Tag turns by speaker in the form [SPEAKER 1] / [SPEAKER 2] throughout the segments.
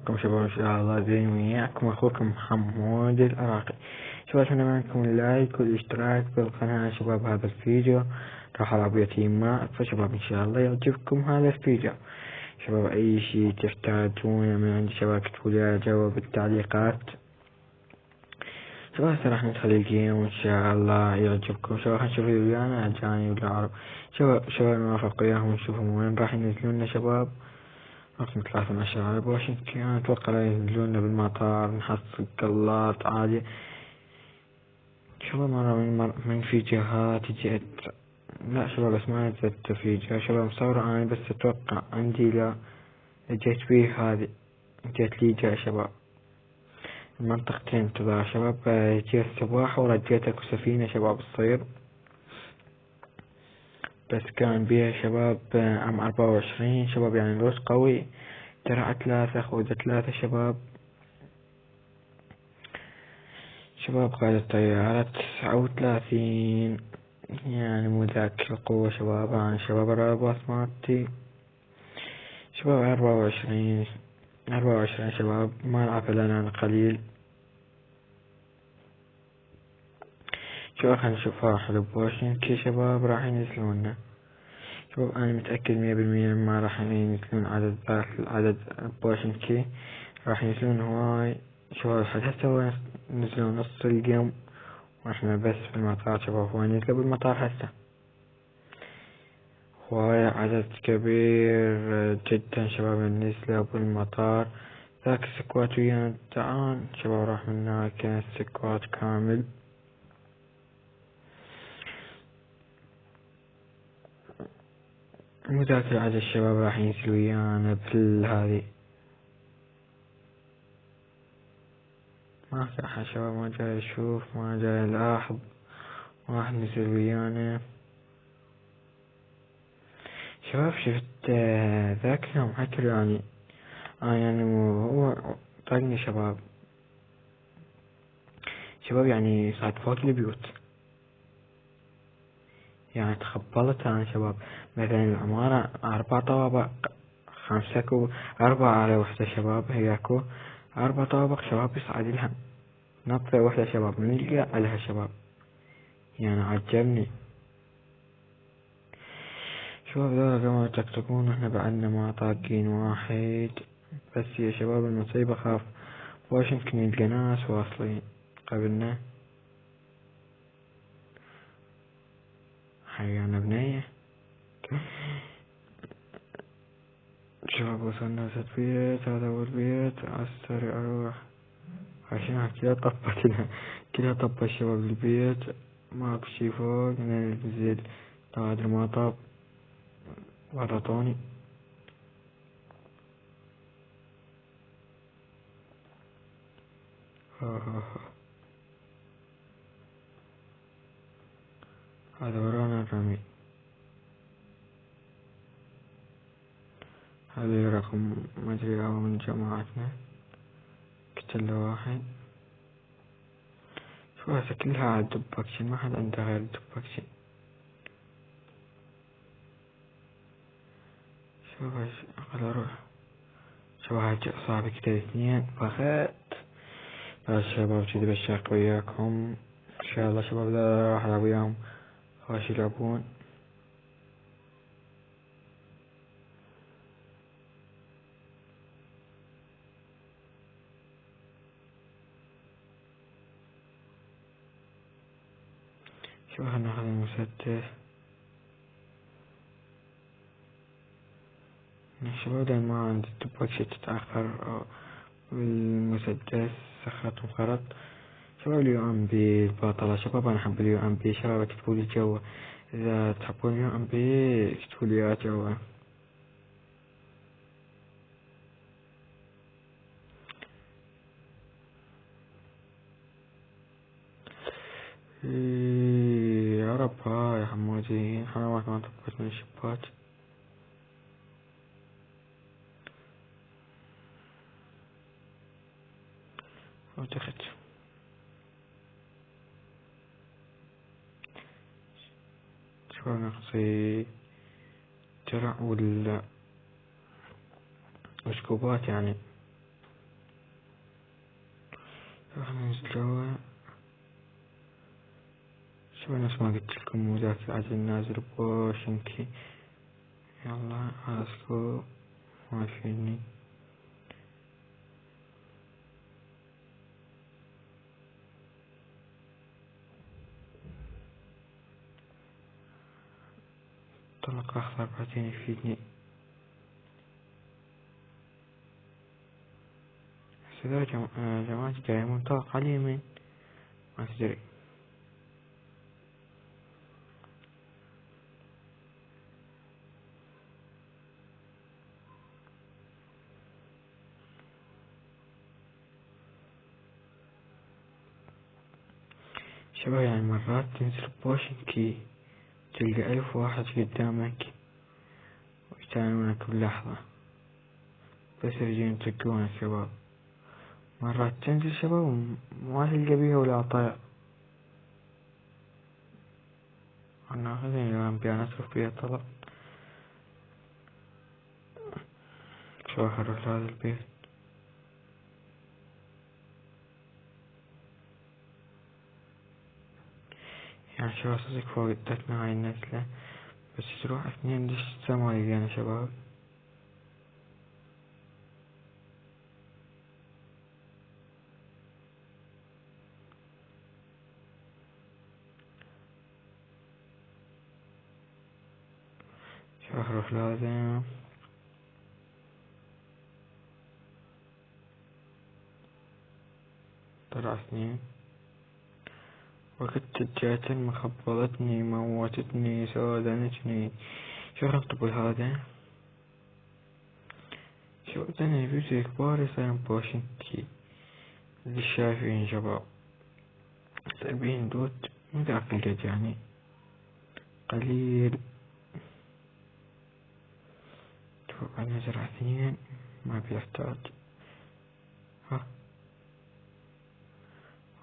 [SPEAKER 1] شلونكم شباب؟ ان شاء الله زين وياكم اخوكم محمود العراقي. شباب اتمنى منكم اللايك والاشتراك بالقناة. شباب هذا الفيديو راح العب يتيم، فشباب ان شاء الله يعجبكم هذا الفيديو. شباب اي شي تحتاجونه من عند شباب اكتبوا لي جوا بالتعليقات. شباب هسه راح ندخل الجيم وان شاء الله يعجبكم. شباب خلينا نشوف ويانا اجاني ولا عرب. شباب نوافق وياهم ونشوفهم وين راح ينزلونا. شباب رقم 13 على واشنطن، اتوقع لا ينزلونا بالمطار، نحصل قلات عادي. شباب مرة من فيديوهات جيت، لا شباب بس ما نزلت فيديو شباب مصورة انا بس اتوقع عندي، لا جيت فيه هذه جيت لي جاء شباب المنطقتين تبع شباب. جيت الصباح ورجيت اكو سفينة شباب تصير، بس كان بيها شباب عام 24 شباب، يعني روس قوي ترى 3 خوذة 3 شباب. شباب قائد الطيارة 39، يعني مو ذاك القوة شباب عن شباب الرابط مالتي. شباب 24 شباب ما نلعب لنا قليل. شباب خلينا نشوف راح بواشنطن شباب راح ينزلونا. شباب انا متأكد 100% ما راح ينزلون عدد بواشنطن، راح ينزلون هواي شباب. لحد هسه نزلوا نص الجيم واحنا بس في المطار شباب. هو نزلوا بالمطار هسه هواي عدد كبير جدا شباب نزلوا بالمطار. ذاك السكوات ويانا تعال شباب راح من هناك السكوات كامل. مو ذاك العدد الشباب راح ينزل ويانا بالهذي. ما في احد شباب ما جاي يشوف ما جاي يلاحظ، راح نزل ويانا. شباب شفت ذاك اليوم هكر يعني يعني هو طقني شباب يعني صعد فوق البيوت، يعني تخبلت انا شباب. مثلا العمارة 4 طوابق 5 كو 4 على وحدة شباب، هياكو 4 طوابق شباب يصعد لها نطة وحدة شباب نلقى لها شباب، يعني عجبني. شباب ذولا قاموا يطقطقون واحنا بعدنا ما طاقين واحد. بس يا شباب المصيبة خاف واش يمكن يلقى ناس واصلين قبلنا. حيانا بنية شباب وصلنا البيت، هذا هو البيت. عالسريع اروح عشان كذا طبتنا كذا طب الشباب البيت ماكو شي فوق ننزل. هذا ما طاب ورطوني. هذا ورانا الرمي. هذا رقم مدري او من جماعتنا قتل واحد. شو هسه كلها على الدب اكشن، ما حد عنده غير الدب اكشن. شوف خل اروح. شوف هاي اصابي كده 2 فخت. بس شباب جدي بشارك وياكم ان شاء الله. شباب لا راح العب وياهم خاش يلعبون. شوف ناخذ المسدس. الشباب ده ما عندي الدبوكس تتأخر والمسدس سخرت وخرط. شباب اليو ام بي الباطلة شباب، انا احب اليو ام بي. شباب اكتبوا لي جوا اذا تحبون اليو ام بي، اكتبوا لي جوا. يا رب ها يا حمودي حرامك ما طبقت من الشباك. ودخلت شو نقصي درع وسكوبات يعني. نفس ما قلت لكم مو ذاك العدد نازل بوشن كي. يلا اسكو ما يفيدني. طلق اخضر بعدين يفيدني. هذا جماعة جاي منطلق على اليمين ما تدري. شباب يعني مرات تنزل بوشن كي تلقى 1000 واحد قدامك ويتعاملونك بلحظة بس يجين يطقونك شباب. مرات تنزل شباب ما تلقى بيها ولا طيع. انا اخذني الان بيها نصرف بيها طلب. شو اروح لهذا البيت. يعني شباب صدق فوق ادتنا هاي النزلة بس تروح اثنين ليش السما لقينا شباب. شو اروح لهذا. طلع اثنين وقت جات مخبضتني موتتني سودنتني. شو نكتب هذا. شو بدنا فيديو كبار يصير بوشن كي اللي شايفين شباب سالبين دوت من ذاك الجد يعني قليل. شوف انا زرع اثنين ما بيحتاج. ها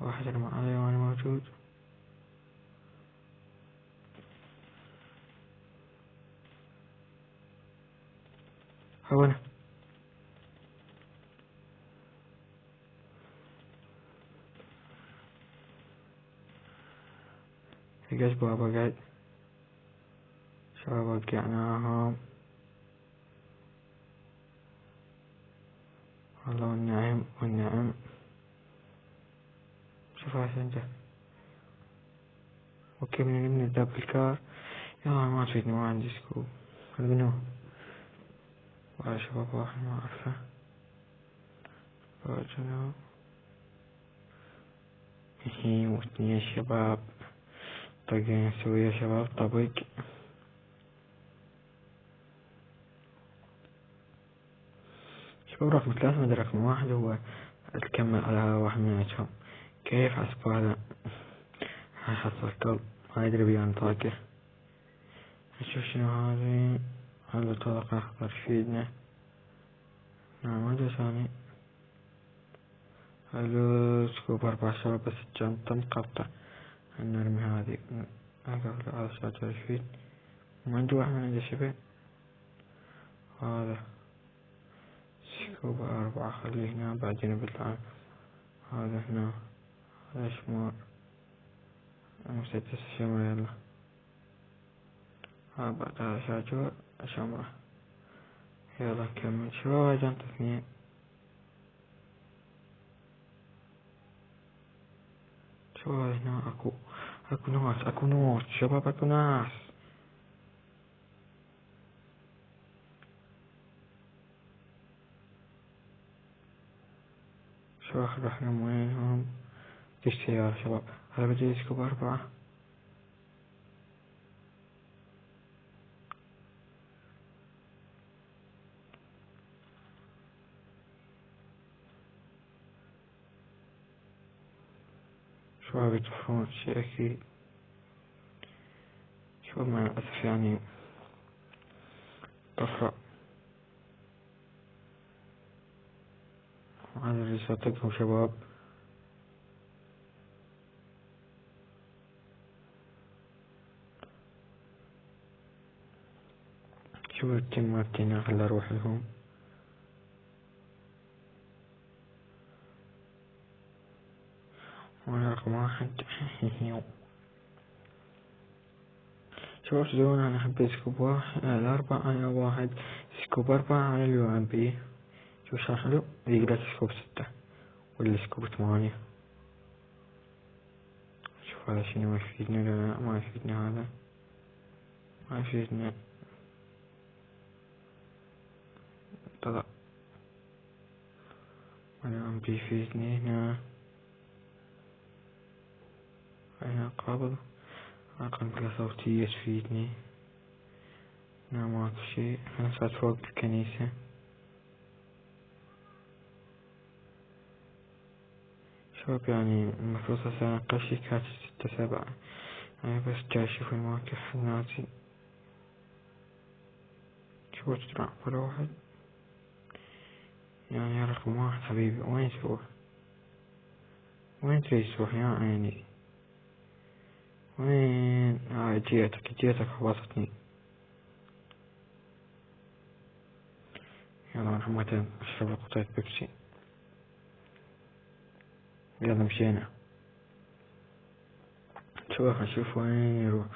[SPEAKER 1] واحد رمى علي وانا موجود. هو انا لقيت بابا قاعد. شباب وقعناهم والله والنعم والنعم. شوف عشان جه وكيف نبني الدب الكار. يلا ما تفيدني ما عندي سكوب. البنوه وعلى شباب واحد ما اعرفه رجلوا هي واثنين شباب طقين سوية شباب طبق. شباب رقم 3 مدري رقم 1 هو تكمل على واحد منهم. كيف حسب هذا هاي حصل كلب ما يدري بيان طاقة. نشوف شنو هذي. هذا طلق اخضر يفيدنا. نعم هذا ثاني. هلو سكوب 4 شباب بس الجنطة مقطع. نرمي هذي اقفل على شجر يفيد. ما عندي واحد من عنده شبه. هذا سكوب 4 خليه هنا بعدين بالعام. هذا هنا هذا شمار مسدس الشمر يلا. بعد هذا شاجور شمرة. يلا نكمل شو جنطة اثنين. شو هنا اكو ناس اكو ناس شباب اكو ناس. شو اخر احنا وينهم. فيش سيارة شباب. هذا بدي يسكب 4. شو بيطفون شي اكيد. شو مع الاسف يعني طفرة. هذا اللي صدقهم شباب. شو التيم مالتنا خلي اروح لهم. وانا رقم 1. شباب تدرون أنا حبيت سكوب واحد الأربعة على واحد، سكوب أربعة على اليو ام بي. شوف شلون حلو، يقلك سكوب 6 ولا سكوب 8. شوف هذا شنو يفيدنا ولا لا، ما يفيدنا هذا، ما يفيدنا. طلع اليو ام بي يفيدني هنا، هنا قابل قنبلة صوتية تفيدني. هنا ماكو شي، أنا صارت فوق الكنيسة. شباب يعني المفروض هسه أقل شي كانت 6 7، يعني بس جاي أشوف المواقف النازي. شو تدرون ولا واحد يعني يا رقم واحد حبيبي، وين تروح؟ وين تريد تروح يا عيني؟ وين؟ جيتك خبصتني. يلا مرحبا، اشرب قطعة بيبسي. يلا مشينا. شباب نشوف وين يروح.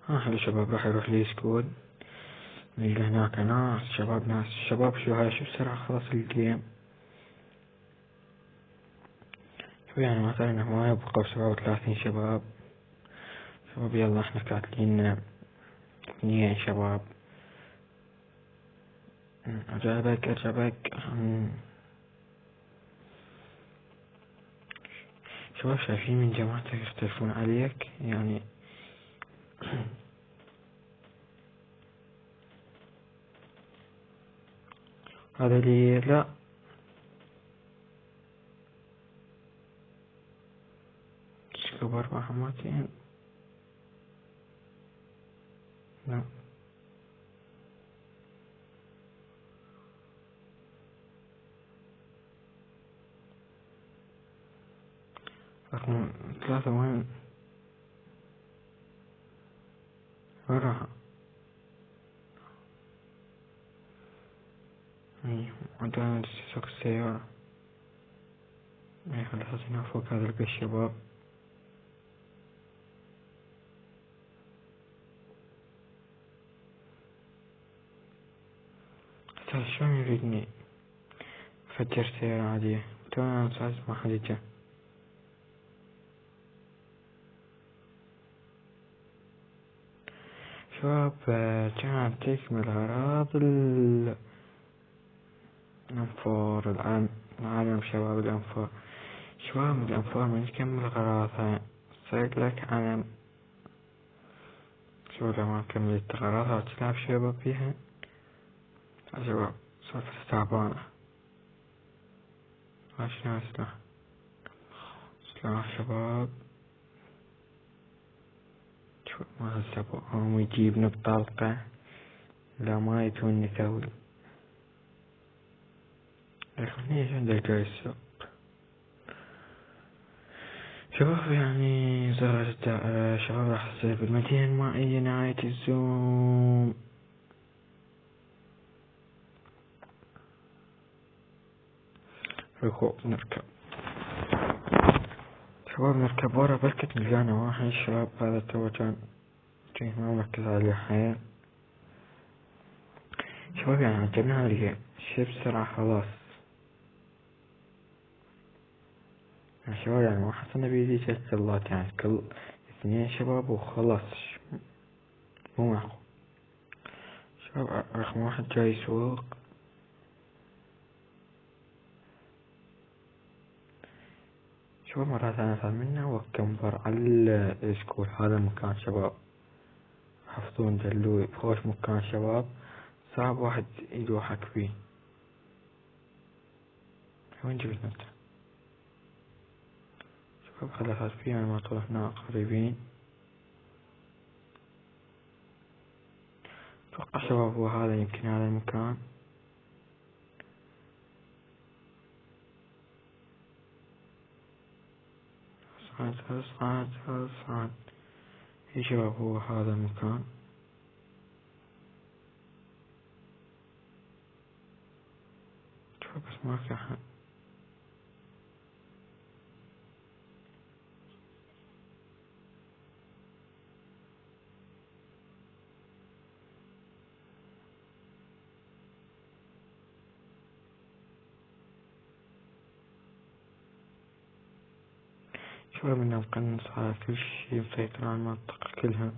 [SPEAKER 1] حلو شباب، راح يروح لي سكول، نلقى هناك ناس شباب، ناس شباب. شو هاي، شو بسرعة خلص الجيم. شو يعني مثلا ما يبقى 37 شباب. شباب يلا احنا كاتلين 2 شباب. أجابك. شباب شايفين من جماعتك يختلفون عليك يعني. هذا لي لا، سكوب 4 حماتين لا. رقم 3 وين راح؟ عندنا سوق السيارة. خلاص هنا فوق هذا البيت شباب. شلون يريدني أفجر سيارة عادية؟ تونا نساعد ما حد جا. شباب كانت تكمل أغراض الأنفار العالم شباب. الأنفار شباب، الأنفار من تكمل غراضها صير لك علم. شو لما كملت غراضها وتلعب شباب فيها. شباب صرت تعبانة. عشنا سلاح شباب. شو ما هالسبب هم يجيبنا بطلقة، لا ما يتوني ثوي. لكن ليش عندك جاي السوق شباب؟ يعني زرعة الدائرة شباب، راح تصير بالمدينة المائية نهاية الزوم. ركوب نركب شباب، نركب ورا بركة مليانة واحد. شباب هذا تو كان ما مركز عليه حيل. شباب يعني عجبنا هالجيم شي بسرعة خلاص. يعني شباب يعني ما حصلنا بيدي 3 كلات، يعني كل 2 شباب وخلاص. مو معقول. شباب رقم 1 جاي يسوق. شباب مرات أنا صار منا وكمبر على السكول. هذا المكان شباب، حفظون دلوي خوش مكان شباب. صعب واحد يضحك فيه. وين جبت انت شباب؟ خلاص فيه ما طلعنا قريبين. اتوقع شباب هو هذا، يمكن هذا المكان. صعد. يا شباب هو هذا المكان. شباب بس ما في أحد. شباب إنه مقنص على كل شي، مسيطر على المنطقة كلها.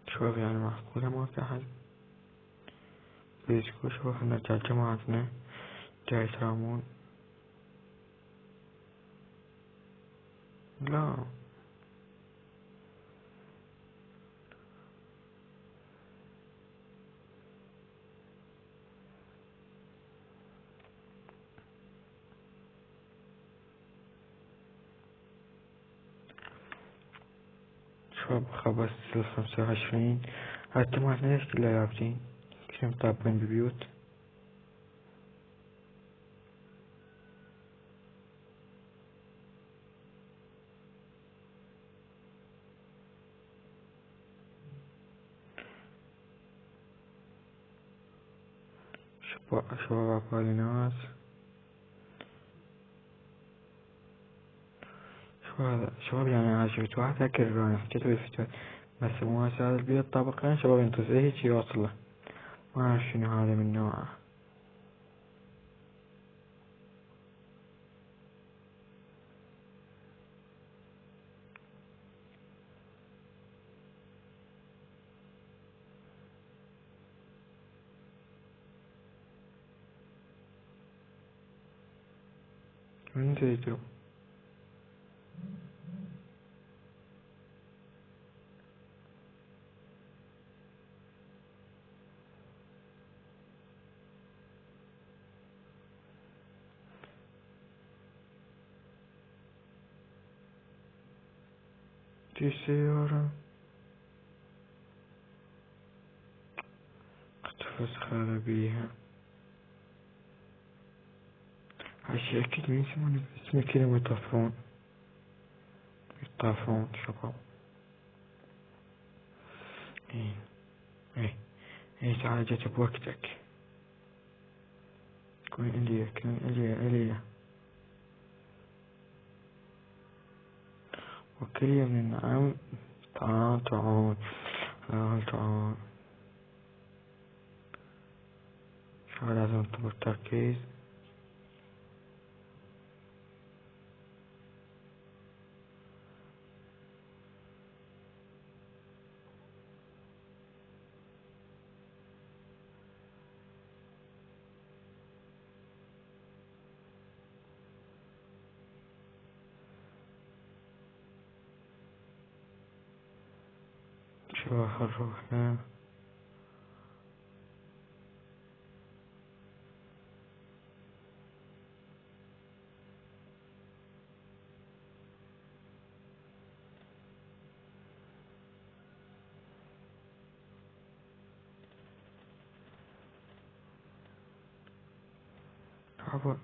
[SPEAKER 1] شباب يعني معقولة ما في أحد بيسكو؟ شباب نرجع جماعتنا جاي يترامون. لا شباب خبص 25. هالتماتنا ليش كلها يابسين؟ كلهم طابقين ببيوت. شباب عبالي ناس. شباب يعني أنا شفت واحد هكر، أنا حكيت بالفتوى بس مو هذا البيت طابقين. شباب انتو زي هيك يوصله، ما أعرف شنو هذا من نوعه. من زيتو دي السيارة قد فسخر بيها. هالشي أكيد من يسمونه اسمه كلمة يطفرون. يطافرون شباب. ايه ايه ايه تعال جت بوقتك. كون إليا وكل من النعم. تعال شو لازم نطبق التركيز. شو روحنا عبا.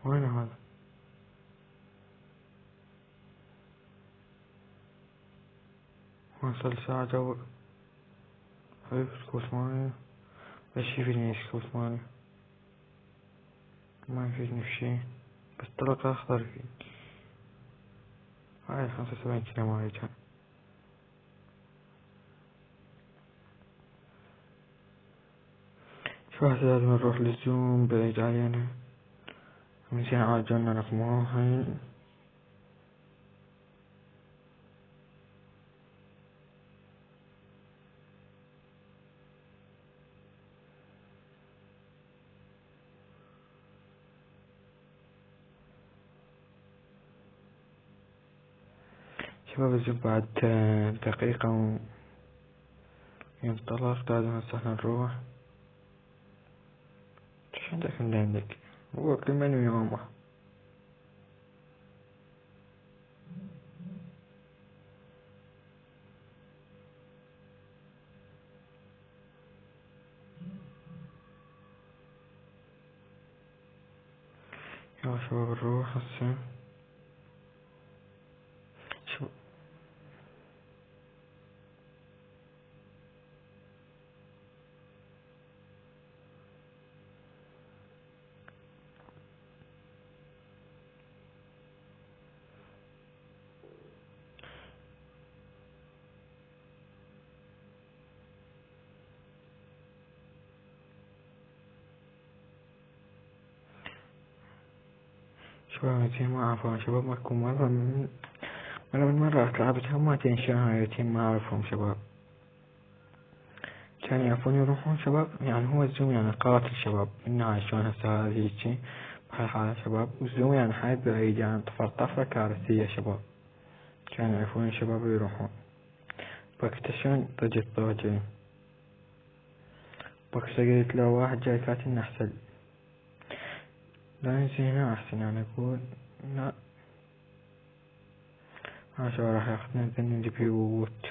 [SPEAKER 1] وين هذا؟ وصل ساعة جو. حبيب سكوت ماي. بس يفيدني سكوت ماي، ما يفيدني في شي، بس طلق أخضر فيه. هاي 75 كيلو مايتها. شو هسه لازم نروح للزوم بعيد علينا. زين عاجلنا رقم واحد. شباب الزوم بعد دقيقة ينطلق. لازم هسه احنا نروح. ايش عندك من عندك؟ هو كل منو يومه. يا شباب نروح هسه. شو شباب يتيم ما أعرفهم شباب، ماكو مرة من المرات لعبتها ما تنشاها يتيم ما أعرفهم شباب. كان يعرفون يروحون شباب، يعني هو الزوم يعني قاتل شباب، إنها شلون هسه هذي هيجي بهالحالة شباب، والزوم يعني حياة بعيد يعني طفرة كارثية شباب. كانوا يعرفون الشباب يروحون بكتشون ضجت ضجة، بكتشا قلت له واحد جاي كاتلنا أحسن، لا ننزل هنا أحسن، يعني أقول لا شو راح ياخذنا ذني بيوت،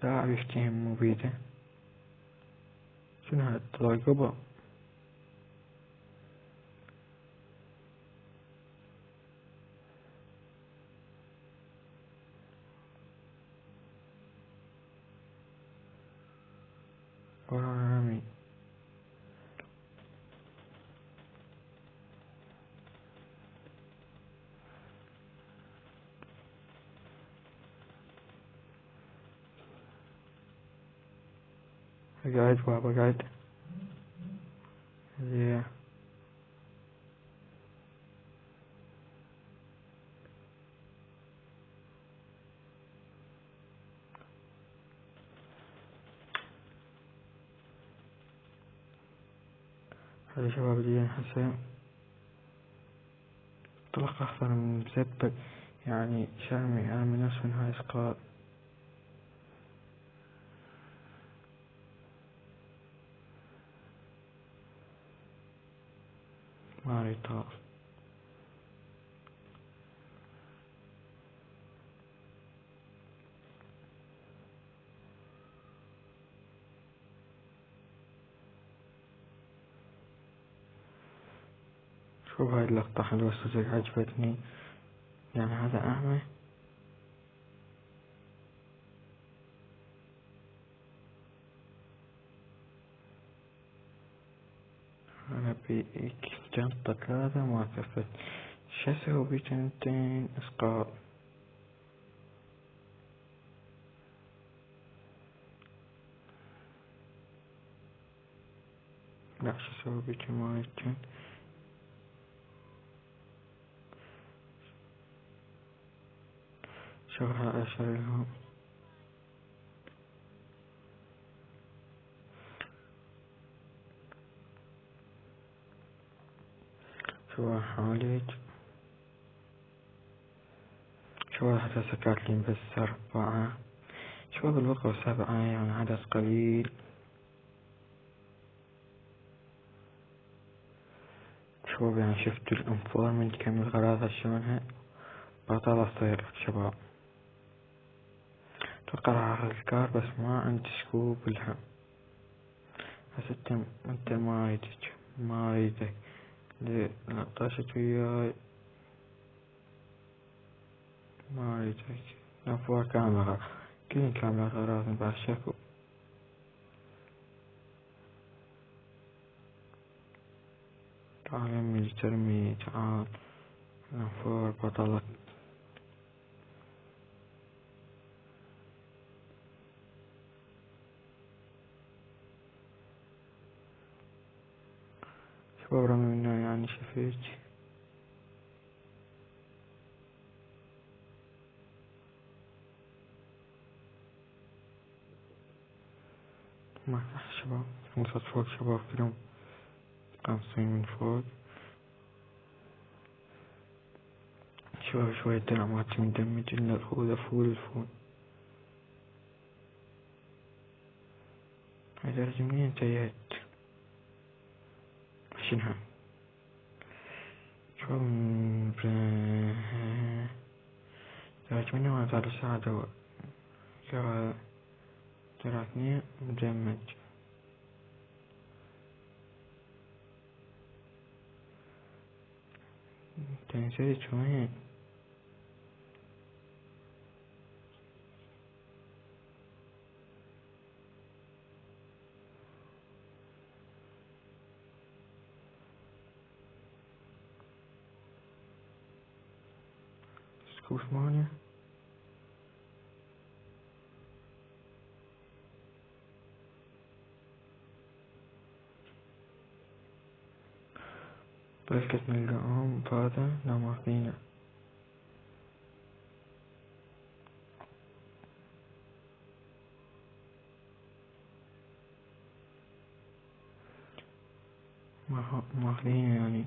[SPEAKER 1] لا يفتهم مبيده، شنو هاد الطلاقبة. ورانا مين قاعد بابا قاعد زي هذا شباب اللي هسه طلق أخضر مزبق، يعني شامي أنا من نفس من هاي إسقاط ما أريد طاق. شوف هاي اللقطة حلوة صدق عجبتني، يعني هذا أعمى أنا بيك جنطة ثلاثة ما كفت، شو أسوي بجنتين إسقاط، لا شو أسوي بجماعتين. شوف هاي أشر لهم شو حالج، شو حتى سكاتلين بس 4، شو بالوقت 7 يعني عدد قليل. شباب يعني شفتوا الانفورمنت كم الغراضة شلونها بطلة صير شباب، اتوقع راح اخذ الكار بس ما عندي سكوب لها. هسه انت ما اريدك ما اريدك لا طاشت وياي ما اريدك، الانفور كاملة غراض كلين كاملة غراض بعد شكو. تعال يمي ترمي تعال الانفور بطلة. شباب رمي منا يعني شفيت ما تحت شباب وسط فوق شباب كلهم قانصين من فوق. شباب شوية درع مالتي مدمج إلا الفول الفول. هاي درجة منين انتهيت شنها شباب درجة منين وانا تعرف ساعة دواء درعتني مدمج تنسيت وين سكوب 8. بس كنت نلقاهم فاتا لا ماخذينه. ماخذينه يعني.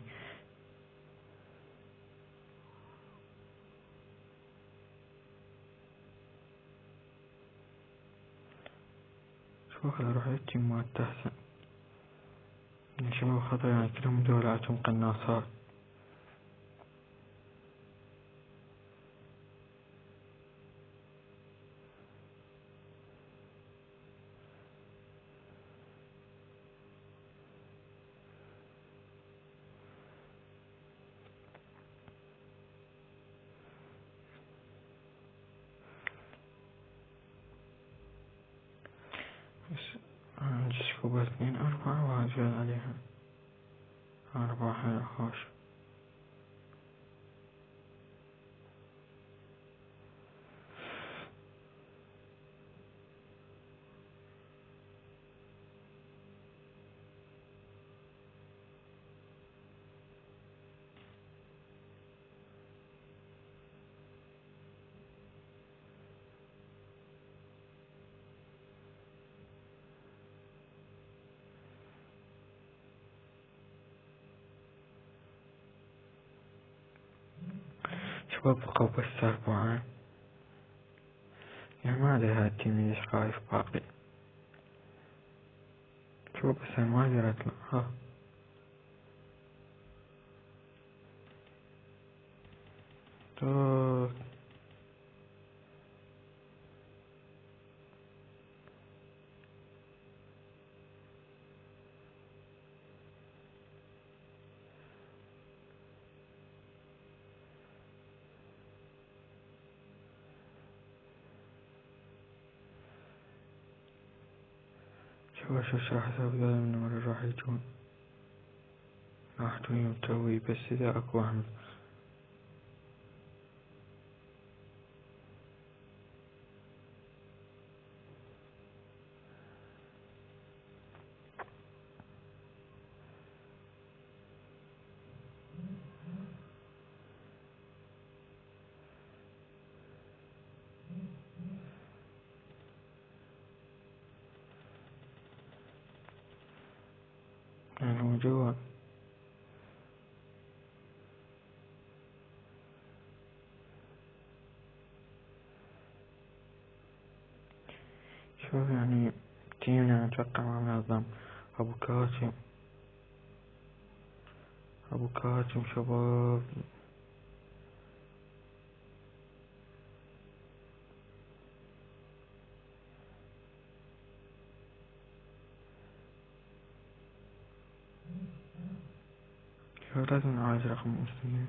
[SPEAKER 1] شو خل اروح للجيم مال تحسن. شباب خطر يعني كلهم دولاتهم قناصات. بس عندي سكوبات 2-4 وهجال عليها 4 حلو خوش. شباب بقوا بس 4 يعني ما ادري هاي التيم ليش خايف باقي. شباب بس انا ما اقدر اطلع ها. طوك. شباب شو راح اسوي ذولا من مرة راح يجون. راح توني وتوي بس اذا اكو احمد. يعني هو جوا. شوف يعني تيمنا اتوقع ما منظم. ابو كاتم. ابو كاتم شباب. شباب لازم نعالج رقم المسلمين.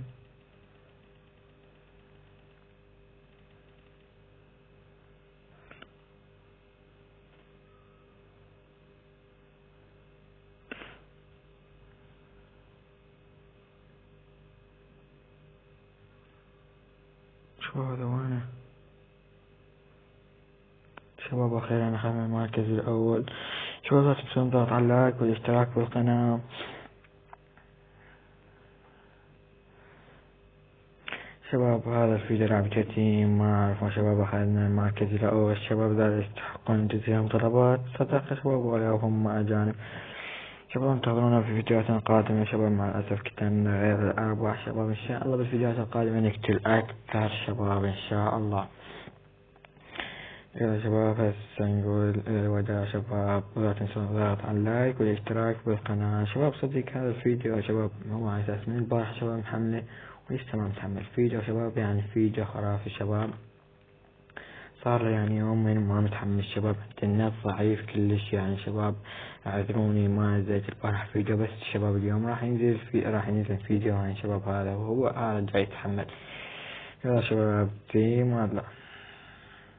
[SPEAKER 1] شباب هذا وينه. شباب اخيرا اخذنا المركز الاول. شباب لا تنسون الضغط على اللايك والاشتراك بالقناة. شباب هذا الفيديو لعب كتيم ما اعرف ما شباب اخذنا المركز الاول. الشباب ذا يستحقون جزيهم طلبات صدقة شباب ولا هم اجانب. شباب انتظرونا في فيديوهات قادمة. شباب مع الاسف كنا غير الاربع. شباب ان شاء الله بالفيديوهات القادمة نقتل اكثر شباب ان شاء الله. يا شباب هسه نقول الوداع شباب. ولا تنسون الضغط على اللايك والاشتراك بالقناة. شباب صدق هذا الفيديو شباب هو على اساس من البارح شباب محمله ولسه ما متحمل فيديو شباب. يعني فيديو خرافي شباب. صار له يعني يومين ما متحمل شباب. النت ضعيف كلش يعني شباب. اعذروني ما نزلت البارح فيديو. بس شباب اليوم راح ينزل فيديو يعني شباب. هذا وهو جاي يتحمل. يلا شباب في ما